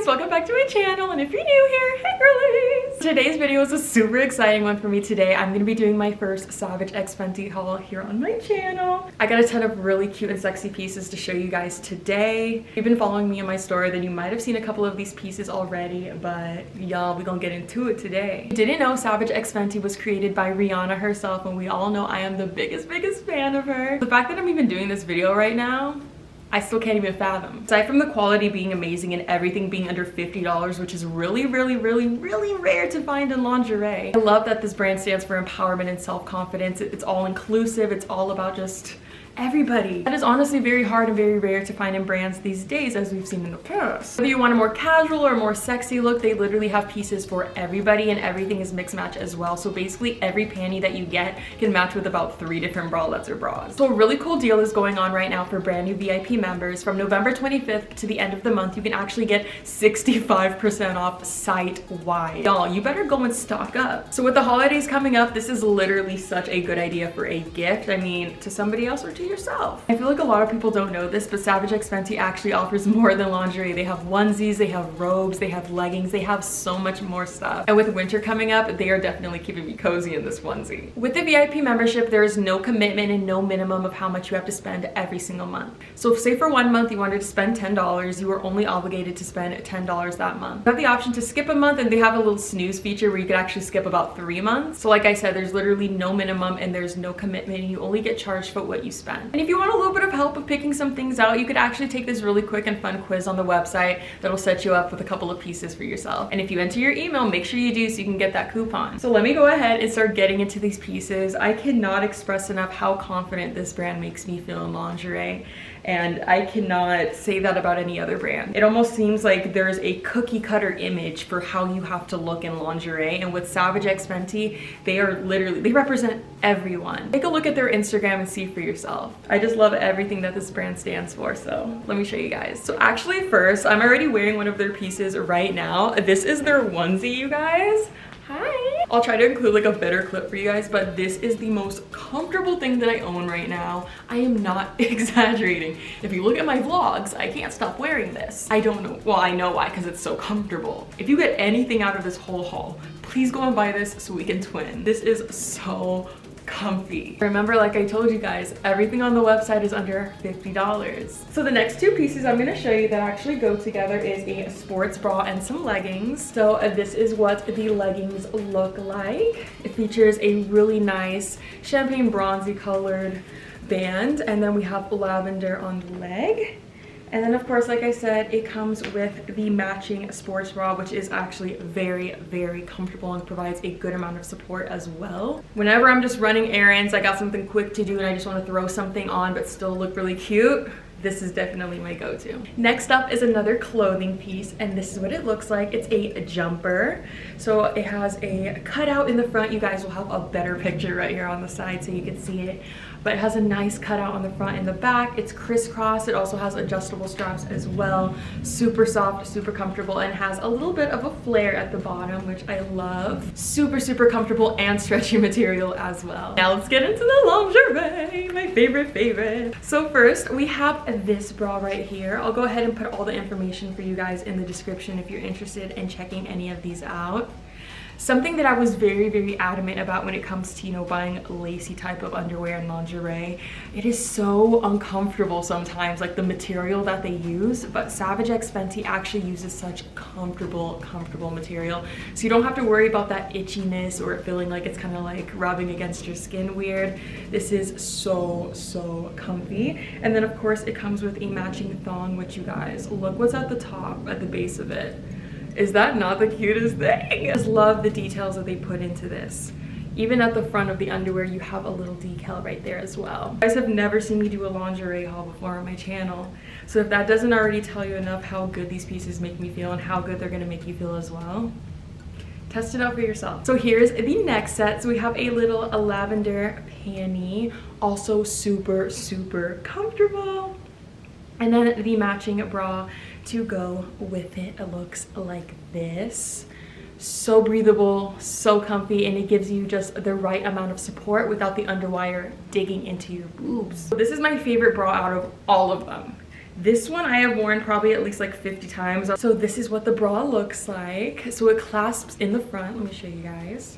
welcome back to my channel, and if you're new here, hey girlies! Today's video is a super exciting one for me today. I'm going to be doing my first Savage x Fenty haul here on my channel. I got a ton of really cute and sexy pieces to show you guys today. If you've been following me in my store, then you might have seen a couple of these pieces already, but y'all, we're gonna get into it today. Didn't know Savage x Fenty was created by Rihanna herself, and we all know I am the biggest fan of her. The fact that I'm even doing this video right now, I still can't even fathom. Aside from the quality being amazing and everything being under $50, which is really rare to find in lingerie, I love that this brand stands for empowerment and self-confidence. It's all inclusive. It's all about just everybody. That is honestly very hard and very rare to find in brands these days, as we've seen in the past. Whether you want a more casual or more sexy look, they literally have pieces for everybody, and everything is mix match as well. So basically every panty that you get can match with about 3 different bralettes or bras. So a really cool deal is going on right now for brand new VIP members. From November 25th to the end of the month, you can actually get 65% off site-wide. Y'all, you better go and stock up. So with the holidays coming up, this is literally such a good idea for a gift. I mean, to somebody else or to yourself. I feel like a lot of people don't know this, but Savage x Fenty actually offers more than lingerie. They have onesies, they have robes, they have leggings, they have so much more stuff. And with winter coming up, they are definitely keeping me cozy in this onesie. With the VIP membership, there is no commitment and no minimum of how much you have to spend every single month. So if, say for 1 month you wanted to spend $10, you are only obligated to spend $10 that month. You have the option to skip a month, and they have a little snooze feature where you could actually skip about 3 months. So like I said, there's literally no minimum and there's no commitment, and you only get charged for what you spend. And if you want a little bit of help with picking some things out, you could actually take this really quick and fun quiz on the website that'll set you up with a couple of pieces for yourself. And if you enter your email, make sure you do so you can get that coupon. So let me go ahead and start getting into these pieces. I cannot express enough how confident this brand makes me feel in lingerie, and I cannot say that about any other brand. It almost seems like there's a cookie cutter image for how you have to look in lingerie, and with Savage x Fenty, they represent everyone. Take a look at their Instagram and see for yourself. I just love everything that this brand stands for, so let me show you guys. So actually first, I'm already wearing one of their pieces right now. This is their onesie, you guys. Hi! I'll try to include like a better clip for you guys, but this is the most comfortable thing that I own right now. I am not exaggerating. If you look at my vlogs, I can't stop wearing this. I don't know, well, I know why, because it's so comfortable. If you get anything out of this whole haul, please go and buy this so we can twin. This is so comfy. Remember, like I told you guys, everything on the website is under $50. So the next 2 pieces I'm going to show you that actually go together is a sports bra and some leggings. So this is what the leggings look like. It features a really nice champagne bronzy colored band, and then we have lavender on the leg. And then of course, like I said, it comes with the matching sports bra, which is actually very comfortable and provides a good amount of support as well. Whenever I'm just running errands, I got something quick to do and I just want to throw something on but still look really cute, this is definitely my go-to. Next up is another clothing piece, and this is what it looks like. It's a jumper. So it has a cutout in the front. You guys will have a better picture right here on the side so you can see it. But it has a nice cutout on the front and the back. It's crisscross. It also has adjustable straps as well. Super soft, super comfortable, and has a little bit of a flare at the bottom, which I love. Super comfortable and stretchy material as well. Now let's get into the lingerie, my favorite. So first we have this bra right here. I'll go ahead and put all the information for you guys in the description if you're interested in checking any of these out. Something that I was very adamant about when it comes to, you know, buying lacy type of underwear and lingerie, it is so uncomfortable sometimes, like the material that they use, but Savage x Fenty actually uses such comfortable material, so you don't have to worry about that itchiness or feeling like it's kind of like rubbing against your skin weird. This is so comfy. And then of course it comes with a matching thong, which, you guys, look what's at the top, at the base of it. Is that not the cutest thing? I just love the details that they put into this. Even at the front of the underwear, you have a little decal right there as well. You guys have never seen me do a lingerie haul before on my channel, so if that doesn't already tell you enough how good these pieces make me feel and how good they're gonna make you feel as well, test it out for yourself. So here's the next set. So we have a lavender panty, also super comfortable. And then the matching bra to go with it. It looks like this. So breathable, so comfy, and it gives you just the right amount of support without the underwire digging into your boobs. So this is my favorite bra out of all of them. This one I have worn probably at least like 50 times. So this is what the bra looks like. So it clasps in the front. Let me show you guys.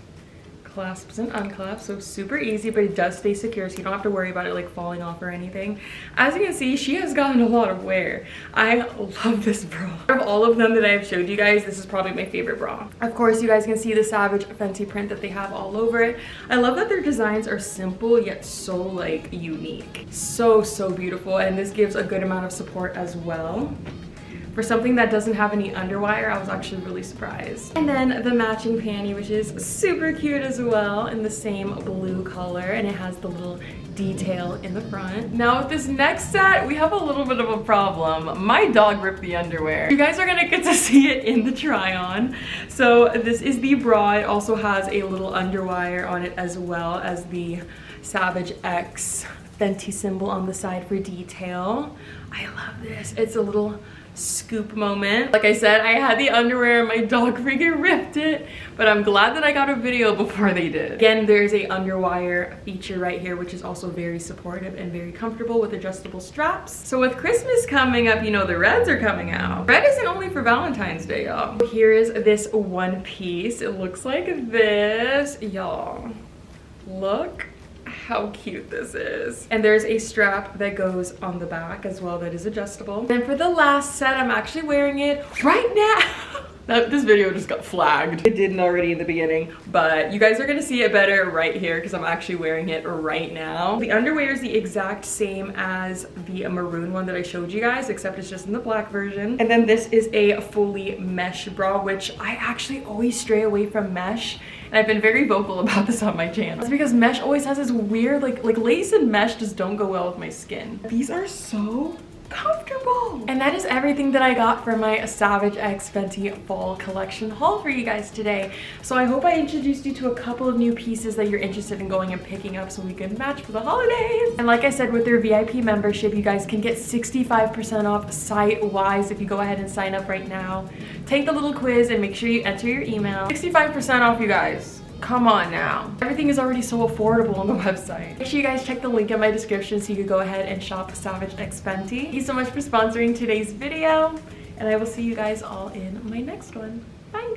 Clasps and unclasps, so super easy, but it does stay secure, so you don't have to worry about it like falling off or anything. As you can see, she has gotten a lot of wear. I love this bra. Of all of them that I have showed you guys, this is probably my favorite bra. Of course, you guys can see the Savage Fenty print that they have all over it. I love that their designs are simple yet so like unique. So beautiful, and this gives a good amount of support as well. For something that doesn't have any underwire, I was actually really surprised. And then the matching panty, which is super cute as well, in the same blue color, and it has the little detail in the front. Now with this next set, we have a little bit of a problem. My dog ripped the underwear. You guys are gonna get to see it in the try on. So this is the bra. It also has a little underwire on it, as well as the Savage X Fenty symbol on the side for detail. I love this. It's a little scoop moment. Like I said, I had the underwear and my dog freaking ripped it, but I'm glad that I got a video before they did. Again, there's a underwire feature right here, which is also very supportive and very comfortable with adjustable straps. So with Christmas coming up, you know, the reds are coming out. Red isn't only for Valentine's Day, y'all. Here is this one piece. It looks like this, y'all. Look how cute this is. And there's a strap that goes on the back as well that is adjustable. And for the last set, I'm actually wearing it right now. This video just got flagged. It didn't already in the beginning, but you guys are gonna see it better right here because I'm actually wearing it right now. The underwear is the exact same as the maroon one that I showed you guys, except it's just in the black version. And then this is a fully mesh bra, which I actually always stray away from mesh. And I've been very vocal about this on my channel. It's because mesh always has this weird, like lace and mesh just don't go well with my skin. These are so comfortable. And that is everything that I got for my Savage X Fenty fall collection haul for you guys today. So I hope I introduced you to a couple of new pieces that you're interested in going and picking up so we can match for the holidays. And like I said, with their VIP membership, you guys can get 65% off site-wise if you go ahead and sign up right now. Take the little quiz and make sure you enter your email. 65% off, you guys. Come on now. Everything is already so affordable on the website. Make sure you guys check the link in my description so you can go ahead and shop Savage X Fenty. Thank you so much for sponsoring today's video, and I will see you guys all in my next one. Bye.